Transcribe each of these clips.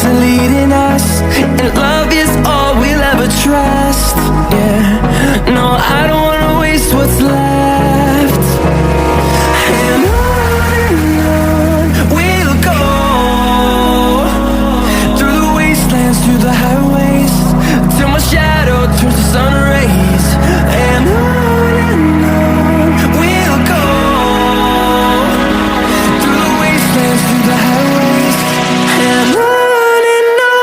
are leading us, and love is all we'll ever trust. Yeah, no, I don't wanna waste what's left. And on we'll go, through the wastelands, through the highways, till my shadow turns to sun rays. And on we'll go, through the wastelands, through the highways, and on we'll go.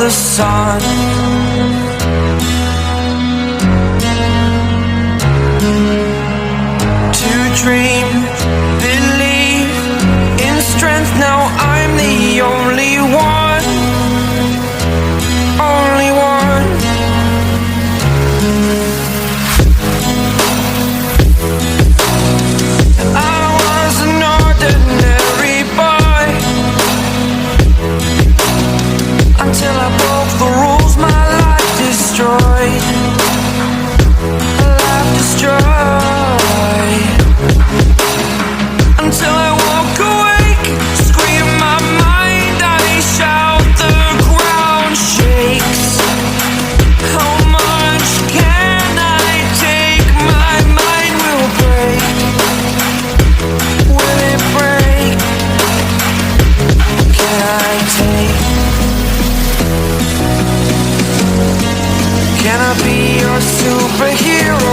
the sun. To dream, believe in strength. Now I'm the only one, only one. I was an ordinary boy until I broke the rules. My life destroyed, life destroyed. Until I walk awake, scream my mind, I shout, the ground shakes. How much can I take? My mind will break. Will it break? Can I take? Can I be your superhero?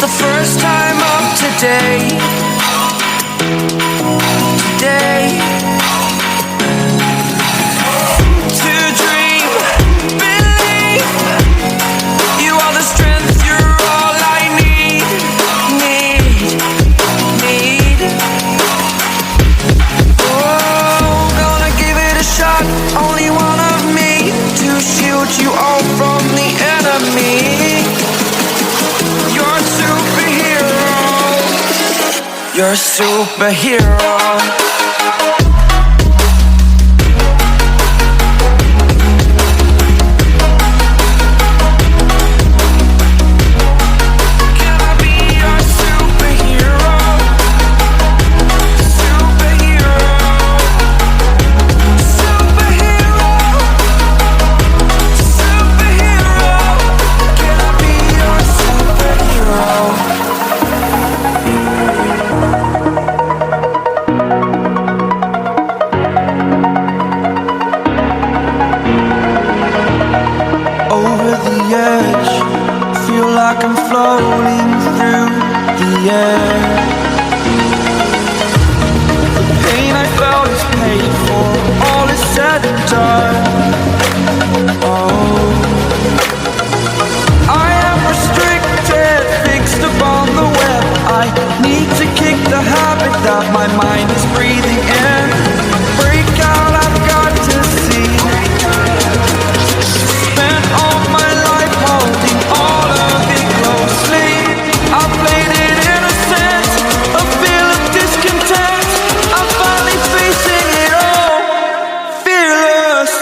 The first time of today, today. To dream, believe. You are the strength, you're all I need. Oh, gonna give it a shot. Only one of me to shield you all from the enemy. You're a superhero. I'm floating through the air. The pain I felt is paid for, all is said and done. Oh, I am restricted, fixed upon the web. I need to kick the habit that my mind is breathing in. Break out, I've got to see. Spent all my life holding all of it closely. I played it innocent, a feel of discontent. I'm finally facing it all, fearless.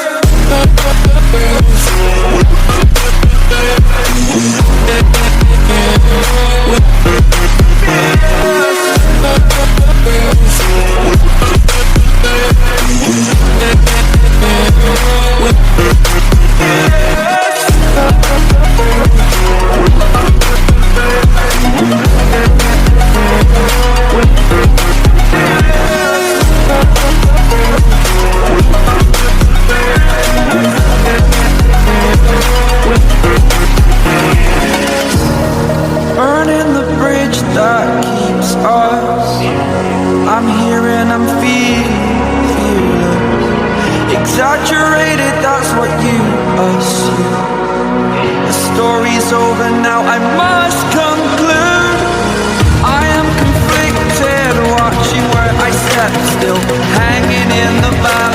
Burning the bridge that keeps us. I'm here and I'm feeling fearless. Exaggerated, that's what you assume. The story's over now, I must conclude. I am conflicted, watching where I step still, hanging in the balance.